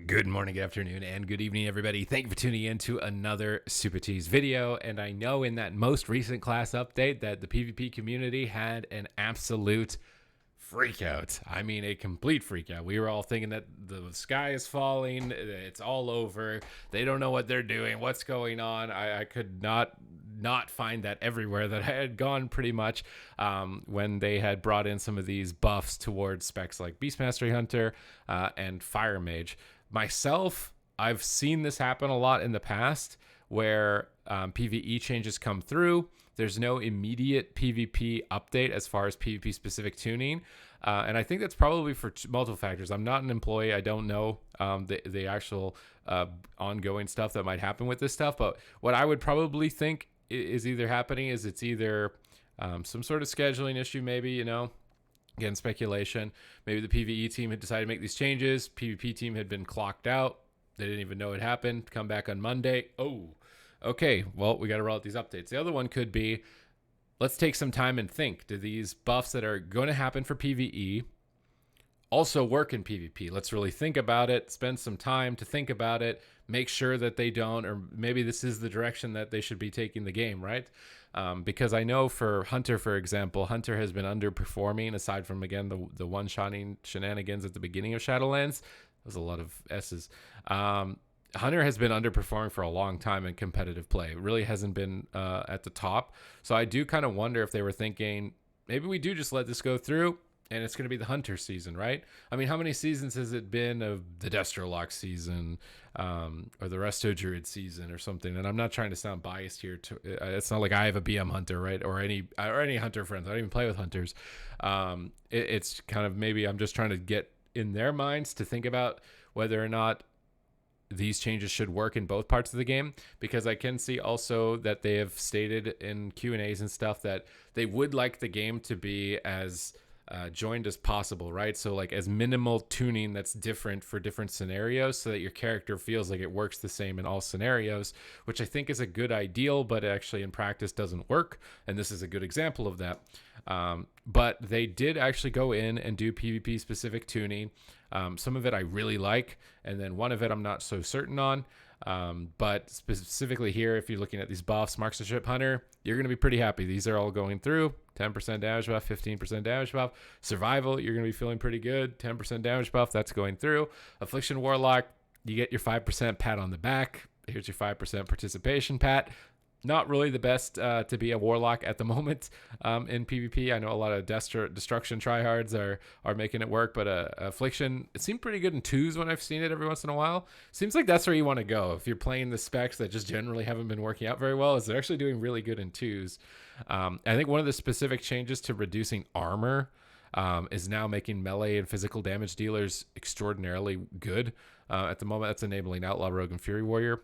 Good morning, good afternoon, and good evening, everybody. Thank you for tuning in to another Supatease video. And I know in that most recent class update that the PvP community had an absolute freak out. I mean, a complete freak out. We were all thinking that the sky is falling, it's all over, they don't know what they're doing, what's going on. I could not find that everywhere that I had gone pretty much when they had brought in some of these buffs towards specs like Beastmaster Hunter and Fire Mage. Myself, I've seen this happen a lot in the past where PvE changes come through. There's no immediate PvP update as far as PvP specific tuning. And I think that's probably for multiple factors. I'm not an employee. I don't know the actual ongoing stuff that might happen with this stuff. But what I would probably think is either happening is it's either some sort of scheduling issue, maybe, again, speculation. Maybe the PvE team had decided to make these changes. PvP team had been clocked out. They didn't even know it happened. Come back on Monday. Oh, okay. Well, we got to roll out these updates. The other one could be, let's take some time and think. Do these buffs that are going to happen for PvE also work in PvP? Let's really think about it. Spend some time to think about it. Make sure that they don't, or maybe this is the direction that they should be taking the game, right? Because I know for Hunter, for example, Hunter has been underperforming aside from, again, the one-shotting shenanigans at the beginning of Shadowlands. There's a lot of S's. Hunter has been underperforming for a long time in competitive play. It really hasn't been at the top. So I do kind of wonder if they were thinking, maybe we do just let this go through and it's going to be the Hunter season, right? I mean, how many seasons has it been of the Destrolock season or the Resto Druid season or something? And I'm not trying to sound biased here. It's not like I have a BM Hunter, right? Or any Hunter friends. I don't even play with Hunters. It's kind of, maybe I'm just trying to get in their minds to think about whether or not these changes should work in both parts of the game, because I can see also that they have stated in Q&As and stuff that they would like the game to be as joined as possible, right? So like as minimal tuning that's different for different scenarios so that your character feels like it works the same in all scenarios, which I think is a good ideal, but actually in practice doesn't work. And this is a good example of that. But they did actually go in and do PvP specific tuning. Some of it I really like, and then one of it I'm not so certain on. But specifically here, if you're looking at these buffs, Marksmanship Hunter, you're going to be pretty happy. These are all going through. 10% damage buff, 15% damage buff. Survival, you're going to be feeling pretty good. 10% damage buff, that's going through. Affliction Warlock, you get your 5% pat on the back. Here's your 5% participation pat. Not really the best to be a Warlock at the moment in PvP. I know a lot of destruction tryhards are making it work, but Affliction, it seemed pretty good in twos when I've seen it every once in a while. Seems like that's where you want to go if you're playing the specs that just generally haven't been working out very well, is they're actually doing really good in twos. I think one of the specific changes to reducing armor is now making melee and physical damage dealers extraordinarily good. At the moment, that's enabling Outlaw, Rogue, and Fury Warrior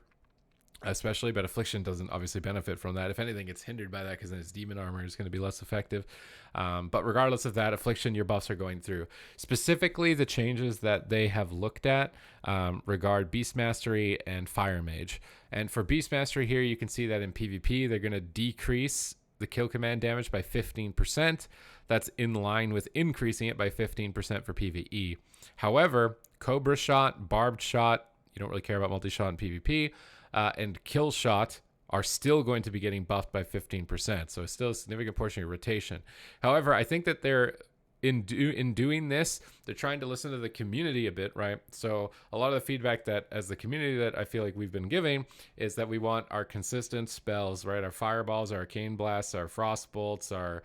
especially, but Affliction doesn't obviously benefit from that. If anything, it's hindered by that because then its demon armor is going to be less effective. But regardless of that, Affliction, your buffs are going through. Specifically, the changes that they have looked at regard Beast Mastery and Fire Mage. And for Beast Mastery here, you can see that in PvP, they're going to decrease the kill command damage by 15%. That's in line with increasing it by 15% for PvE. However, Cobra Shot, Barbed Shot, you don't really care about multi-shot in PvP, and Kill Shot are still going to be getting buffed by 15%. So it's still a significant portion of your rotation. However, I think that they're in doing this, they're trying to listen to the community a bit, right? So a lot of the feedback that as the community that I feel like we've been giving is that we want our consistent spells, right? Our Fireballs, our Arcane Blasts, our Frost Bolts, our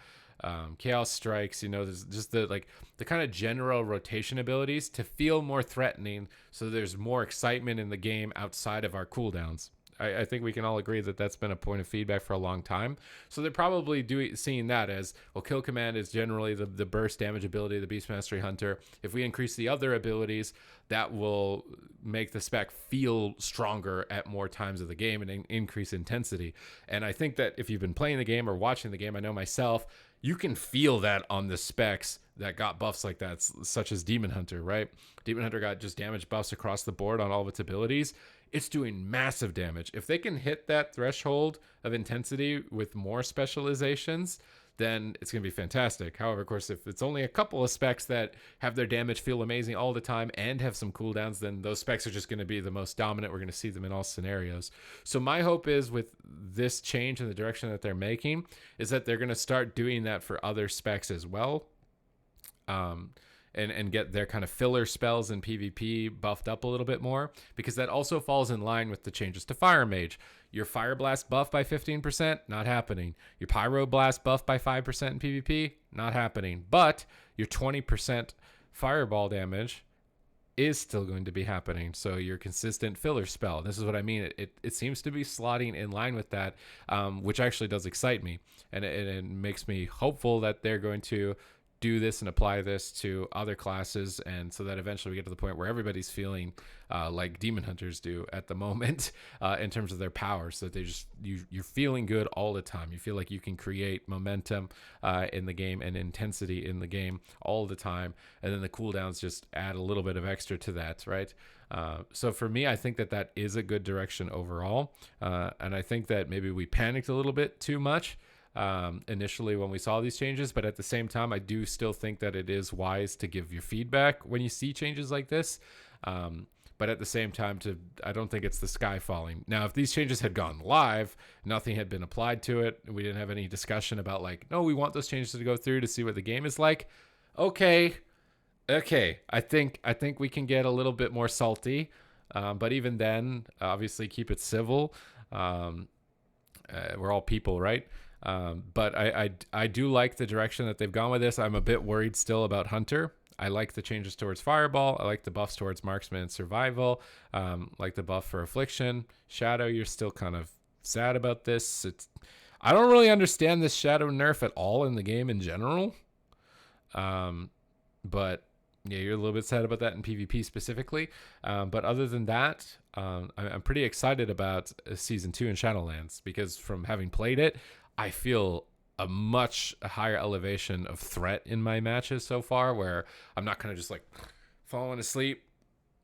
Chaos Strikes, there's just the kind of general rotation abilities to feel more threatening, so there's more excitement in the game outside of our cooldowns. I think we can all agree that that's been a point of feedback for a long time. So they're probably seeing that as, well, kill command is generally the burst damage ability of the Beastmaster Hunter. If we increase the other abilities, that will make the spec feel stronger at more times of the game and increase intensity. And I think that if you've been playing the game or watching the game, I know myself, you can feel that on the specs that got buffs like that, such as Demon Hunter, right? Demon Hunter got just damage buffs across the board on all of its abilities. It's doing massive damage. If they can hit that threshold of intensity with more specializations, then it's going to be fantastic. However, of course, if it's only a couple of specs that have their damage feel amazing all the time and have some cooldowns, then those specs are just going to be the most dominant. We're going to see them in all scenarios. So my hope is with this change in the direction that they're making is that they're going to start doing that for other specs as well. And get their kind of filler spells in PvP buffed up a little bit more, because that also falls in line with the changes to Fire Mage. Your Fire Blast buff by 15%, not happening. Your Pyro Blast buff by 5% in PvP, not happening. But your 20% Fireball damage is still going to be happening. So your consistent filler spell. This is what I mean. It seems to be slotting in line with that, which actually does excite me. And it makes me hopeful that they're going to do this and apply this to other classes, and so that eventually we get to the point where everybody's feeling like demon hunters do at the moment in terms of their power, so that they just you're feeling good all the time. You feel like you can create momentum in the game and intensity in the game all the time, and then the cooldowns just add a little bit of extra to that, right? So for me, I think that is a good direction overall, and I think that maybe we panicked a little bit too much initially when we saw these changes, but at the same time, I do still think that it is wise to give your feedback when you see changes like this. But at the same time, I don't think it's the sky falling. Now, if these changes had gone live, nothing had been applied to it, and we didn't have any discussion about like, no, we want those changes to go through to see what the game is like. Okay, I think we can get a little bit more salty, but even then, obviously keep it civil. We're all people, right? But I do like the direction that they've gone with this. I'm a bit worried still about Hunter. I like the changes towards Fireball. I like the buffs towards Marksman and Survival. Like the buff for Affliction. Shadow, you're still kind of sad about this. I don't really understand this Shadow nerf at all in the game in general. But yeah, you're a little bit sad about that in PvP specifically. But other than that, I'm pretty excited about Season 2 in Shadowlands, because from having played it, I feel a much higher elevation of threat in my matches so far, where I'm not kind of just like falling asleep.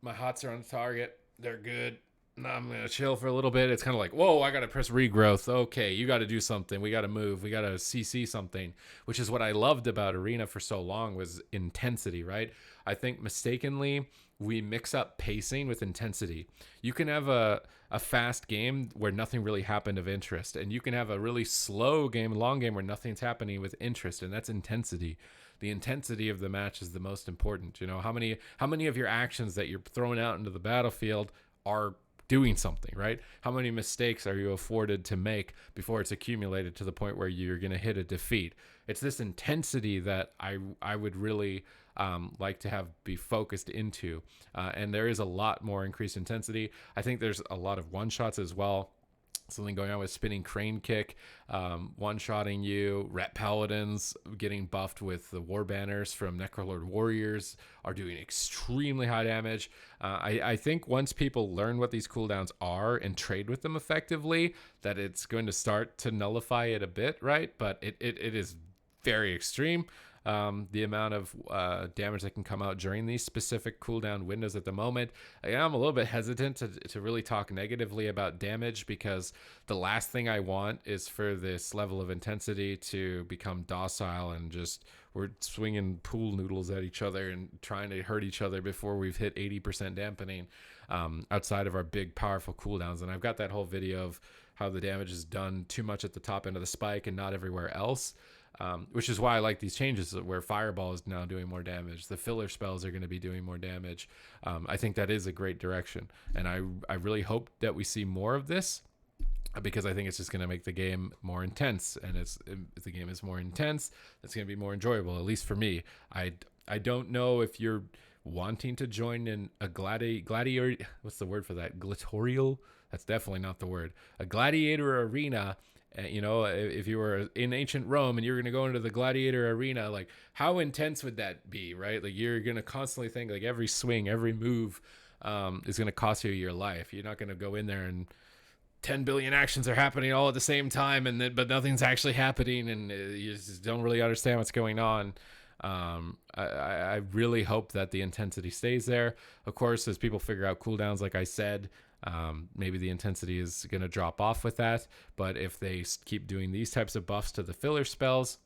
My hots are on the target. They're good. Now I'm going to chill for a little bit. It's kind of like, whoa, I got to press regrowth. Okay, you got to do something. We got to move. We got to CC something, which is what I loved about Arena for so long, was intensity, right? I think mistakenly we mix up pacing with intensity. You can have a fast game where nothing really happened of interest, and you can have a really slow game, long game, where nothing's happening with interest, and that's intensity. The intensity of the match is the most important. You know, how many of your actions that you're throwing out into the battlefield are doing something, right? How many mistakes are you afforded to make before it's accumulated to the point where you're going to hit a defeat? It's this intensity that I would really like to have be focused into, and there is a lot more increased intensity. I think there's a lot of one-shots as well. Something going on with Spinning Crane Kick, one-shotting you. Ret Paladins getting buffed with the War Banners from Necrolord Warriors are doing extremely high damage. I think once people learn what these cooldowns are and trade with them effectively, that it's going to start to nullify it a bit, right? But it is very extreme. The amount of damage that can come out during these specific cooldown windows at the moment. I'm a little bit hesitant to really talk negatively about damage, because the last thing I want is for this level of intensity to become docile and just we're swinging pool noodles at each other and trying to hurt each other before we've hit 80% dampening outside of our big powerful cooldowns. And I've got that whole video of how the damage is done too much at the top end of the spike and not everywhere else. Which is why I like these changes where Fireball is now doing more damage. The filler spells are going to be doing more damage. I think that is a great direction. And I really hope that we see more of this, because I think it's just going to make the game more intense. And if the game is more intense, it's going to be more enjoyable, at least for me. I don't know if you're wanting to join in a gladiator. What's the word for that? Gladiatorial? That's definitely not the word. A gladiator arena. You know, if you were in ancient Rome and you're going to go into the gladiator arena, like how intense would that be, right? Like you're going to constantly think like every swing, every move is going to cost you your life. You're not going to go in there and 10 billion actions are happening all at the same time, but nothing's actually happening, and you just don't really understand what's going on. I really hope that the intensity stays there. Of course, as people figure out cooldowns, like I said, maybe the intensity is going to drop off with that, but if they keep doing these types of buffs to the filler spells,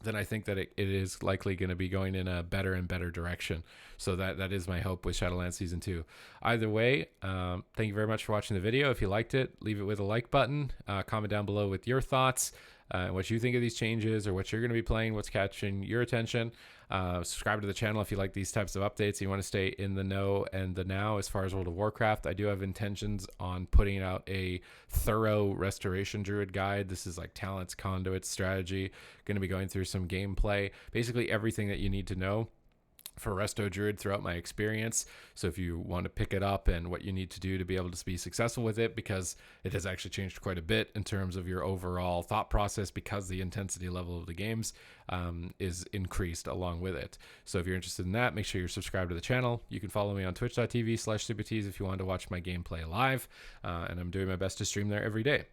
then I think that it is likely going to be going in a better and better direction. So that is my hope with Shadowlands Season 2. Either way, thank you very much for watching the video. If you liked it, leave it with a like button. Comment down below with your thoughts, what you think of these changes, or what you're going to be playing, what's catching your attention. Subscribe to the channel if you like these types of updates. You want to stay in the know and the now as far as World of Warcraft. I do have intentions on putting out a thorough restoration druid guide. This is like talents, conduits, strategy. Going to be going through some gameplay, basically everything that you need to know for Resto Druid throughout my experience. So if you want to pick it up and what you need to do to be able to be successful with it, because it has actually changed quite a bit in terms of your overall thought process, because the intensity level of the games is increased along with it. So if you're interested in that, make sure you're subscribed to the channel. You can follow me on twitch.tv/Supatease if you want to watch my gameplay live, and I'm doing my best to stream there every day.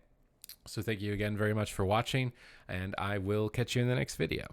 So thank you again very much for watching, and I will catch you in the next video.